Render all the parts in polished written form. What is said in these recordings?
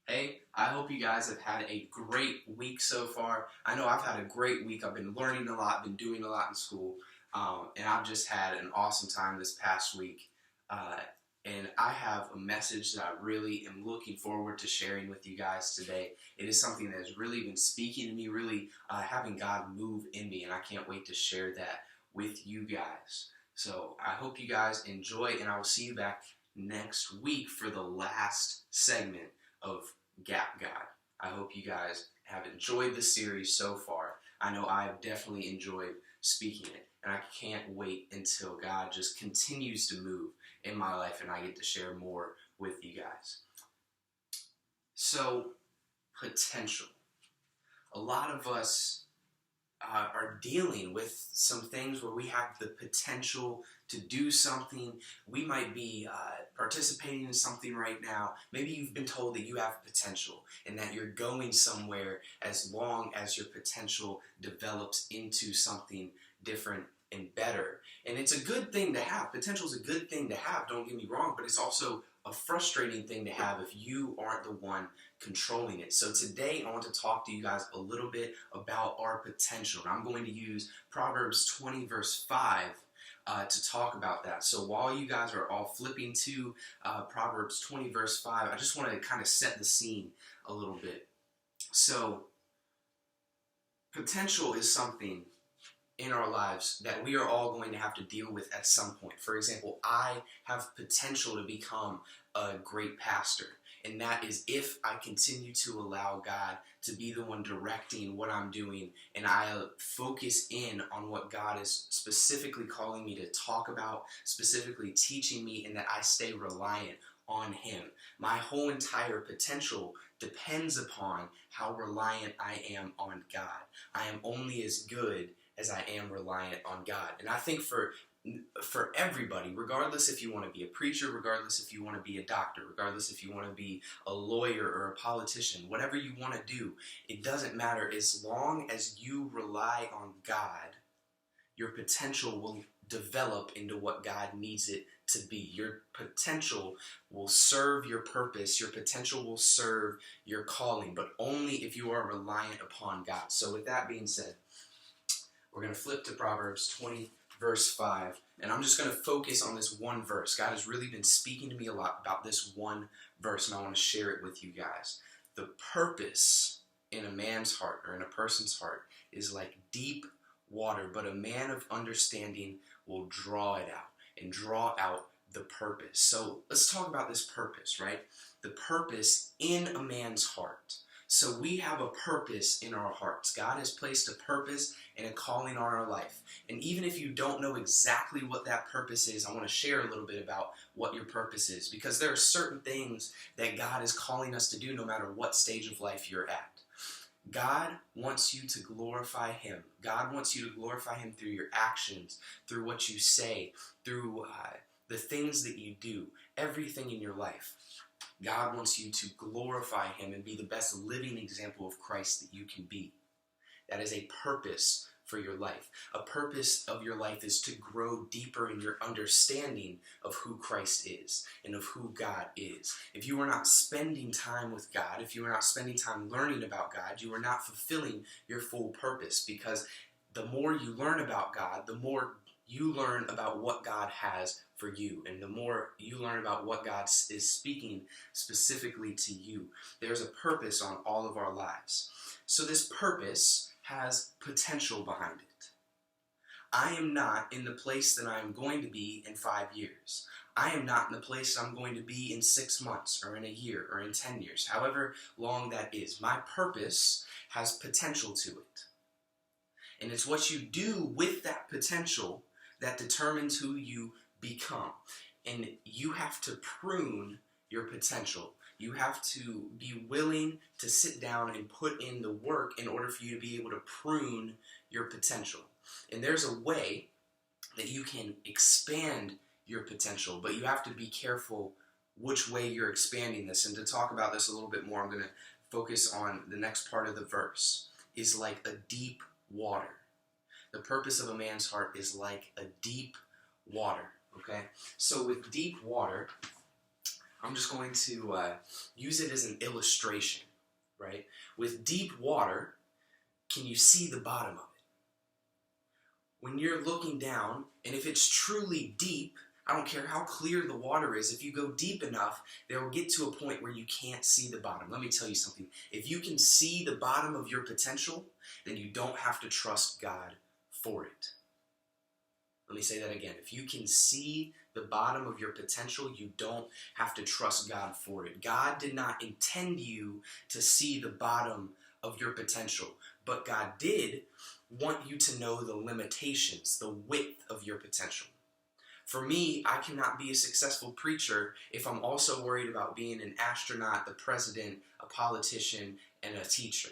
Hey, I hope you guys have had a great week so far. I know I've had a great week. I've been learning a lot, been doing a lot in school, and I've just had an awesome time this past week. Uh, and I have a message that I really am looking forward to sharing with you guys today. It is something that has really been speaking to me, really having God move in me, and I can't wait to share that with you guys. So I hope you guys enjoy, and I will see you back next week for the last segment of Gap God. I hope you guys have enjoyed the series so far. I know I have definitely enjoyed speaking it, and I can't wait until God just continues to move in my life and I get to share more with you guys. So, potential. A lot of us are dealing with some things where we have the potential to do something. We might be participating in something right now. Maybe you've been told that you have potential and that you're going somewhere as long as your potential develops into something different and better. And it's a good thing to have. Potential is a good thing to have, don't get me wrong, but it's also a frustrating thing to have if you aren't the one controlling it. So today I want to talk to you guys a little bit about our potential. And I'm going to use Proverbs 20 verse 5 to talk about that. So while you guys are all flipping to Proverbs 20 verse 5, I just want to kind of set the scene a little bit. So potential is something in our lives that we are all going to have to deal with at some point. For example, I have potential to become a great pastor, and that is if I continue to allow God to be the one directing what I'm doing, and I focus in on what God is specifically calling me to talk about, specifically teaching me, and that I stay reliant on Him. My whole entire potential depends upon how reliant I am on God. I am only as good as I am reliant on God. And I think for everybody, regardless if you want to be a preacher, regardless if you want to be a doctor, regardless if you want to be a lawyer or a politician, whatever you want to do, it doesn't matter. As long as you rely on God, your potential will develop into what God needs it to be. Your potential will serve your purpose. Your potential will serve your calling, but only if you are reliant upon God. So with that being said, we're going to flip to Proverbs 20, verse 5, and I'm just going to focus on this one verse. God has really been speaking to me a lot about this one verse, and I want to share it with you guys. The purpose in a man's heart, or in a person's heart, is like deep water, but a man of understanding will draw it out, and draw out the purpose. So let's talk about this purpose, right? The purpose in a man's heart. So we have a purpose in our hearts. God has placed a purpose and a calling on our life. And even if you don't know exactly what that purpose is, I want to share a little bit about what your purpose is. Because there are certain things that God is calling us to do no matter what stage of life you're at. God wants you to glorify Him. God wants you to glorify Him through your actions, through what you say, through the things that you do, everything in your life. God wants you to glorify Him and be the best living example of Christ that you can be. That is a purpose for your life. A purpose of your life is to grow deeper in your understanding of who Christ is and of who God is. If you are not spending time with God, if you are not spending time learning about God, you are not fulfilling your full purpose, because the more you learn about God, the more you learn about what God has for you, and the more you learn about what God is speaking specifically to you. There's a purpose on all of our lives. So this purpose has potential behind it. I am not in the place that I am going to be in 5 years. I am not in the place I'm going to be in 6 months, or in a year, or in 10 years, however long that is. My purpose has potential to it. And it's what you do with that potential that determines who you become. And you have to prune your potential. You have to be willing to sit down and put in the work in order for you to be able to prune your potential. And there's a way that you can expand your potential, but you have to be careful which way you're expanding this. And to talk about this a little bit more, I'm going to focus on the next part of the verse, is like a deep water. The purpose of a man's heart is like a deep water, okay? So with deep water, I'm just going to use it as an illustration, right? With deep water, can you see the bottom of it? When you're looking down, and if it's truly deep, I don't care how clear the water is, if you go deep enough, there will get to a point where you can't see the bottom. Let me tell you something. If you can see the bottom of your potential, then you don't have to trust God for it. Let me say that again. If you can see the bottom of your potential, you don't have to trust God for it. God did not intend you to see the bottom of your potential, but God did want you to know the limitations, the width of your potential. For me, I cannot be a successful preacher if I'm also worried about being an astronaut, the president, a politician, and a teacher.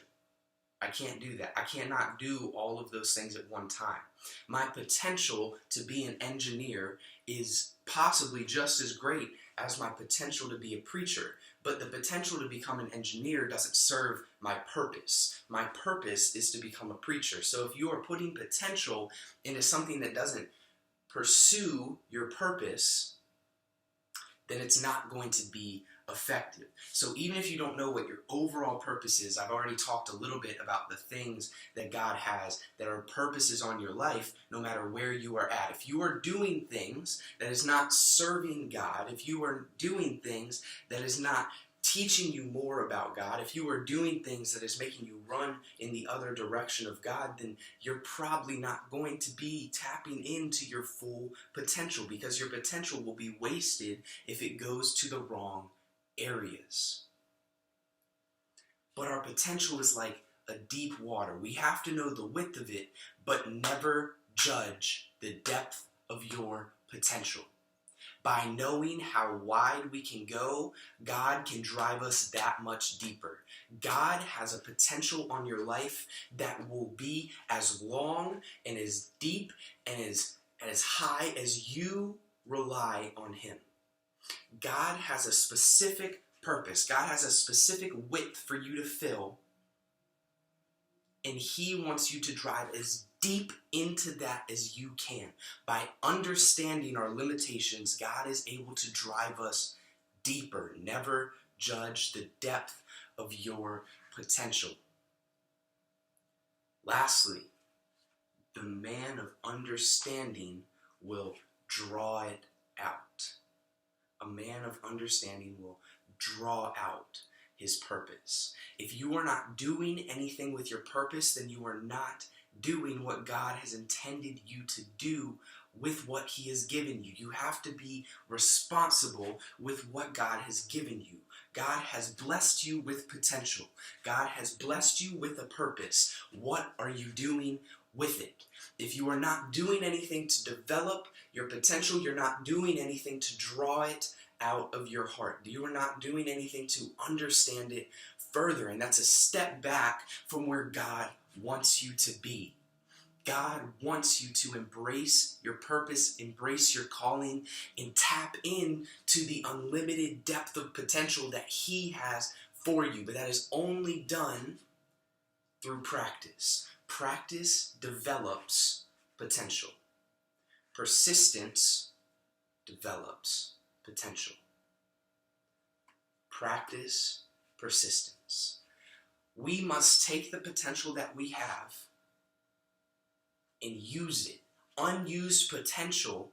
I can't do that. I cannot do all of those things at one time. My potential to be an engineer is possibly just as great as my potential to be a preacher, but the potential to become an engineer doesn't serve my purpose. My purpose is to become a preacher. So if you are putting potential into something that doesn't pursue your purpose, then it's not going to be effective. So even if you don't know what your overall purpose is, I've already talked a little bit about the things that God has that are purposes on your life, no matter where you are at. If you are doing things that is not serving God, if you are doing things that is not teaching you more about God, if you are doing things that is making you run in the other direction of God, then you're probably not going to be tapping into your full potential, because your potential will be wasted if it goes to the wrong areas. But our potential is like a deep water. We have to know the width of it, but never judge the depth of your potential. By knowing how wide we can go, God can drive us that much deeper. God has a potential on your life that will be as long and as deep and as high as you rely on Him. God has a specific purpose. God has a specific width for you to fill, and He wants you to drive as deep into that as you can. By understanding our limitations, God is able to drive us deeper. Never judge the depth of your potential. Lastly, the man of understanding will draw it out. A man of understanding will draw out his purpose. If you are not doing anything with your purpose, then you are not doing what God has intended you to do with what He has given you. You have to be responsible with what God has given you. God has blessed you with potential. God has blessed you with a purpose. What are you doing with it? If you are not doing anything to develop your potential, you're not doing anything to draw it out of your heart. You are not doing anything to understand it further, and that's a step back from where God wants you to be. God wants you to embrace your purpose, embrace your calling, and tap into the unlimited depth of potential that He has for you. But that is only done through practice. Practice develops potential. Persistence develops potential. Practice persistence. We must take the potential that we have and use it. Unused potential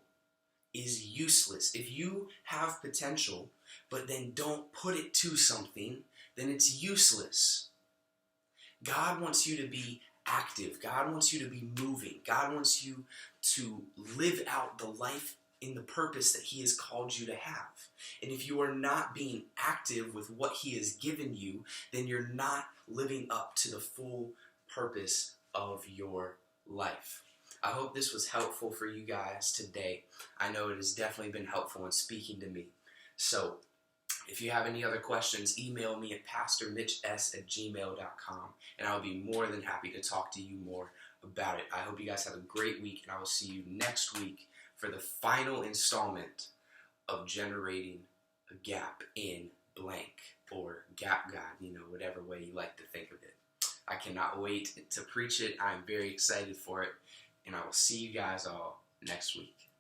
is useless. If you have potential, but then don't put it to something, then it's useless. God wants you to be active. God wants you to be moving. God wants you to live out the life in the purpose that He has called you to have. And if you are not being active with what He has given you, then you're not living up to the full purpose of your life. I hope this was helpful for you guys today. I know it has definitely been helpful in speaking to me. So, if you have any other questions, email me at pastormitchs@gmail.com, and I'll be more than happy to talk to you more about it. I hope you guys have a great week, and I will see you next week for the final installment of Generating a Gap in Blank, or Gap God, whatever way you like to think of it. I cannot wait to preach it. I'm very excited for it, and I will see you guys all next week.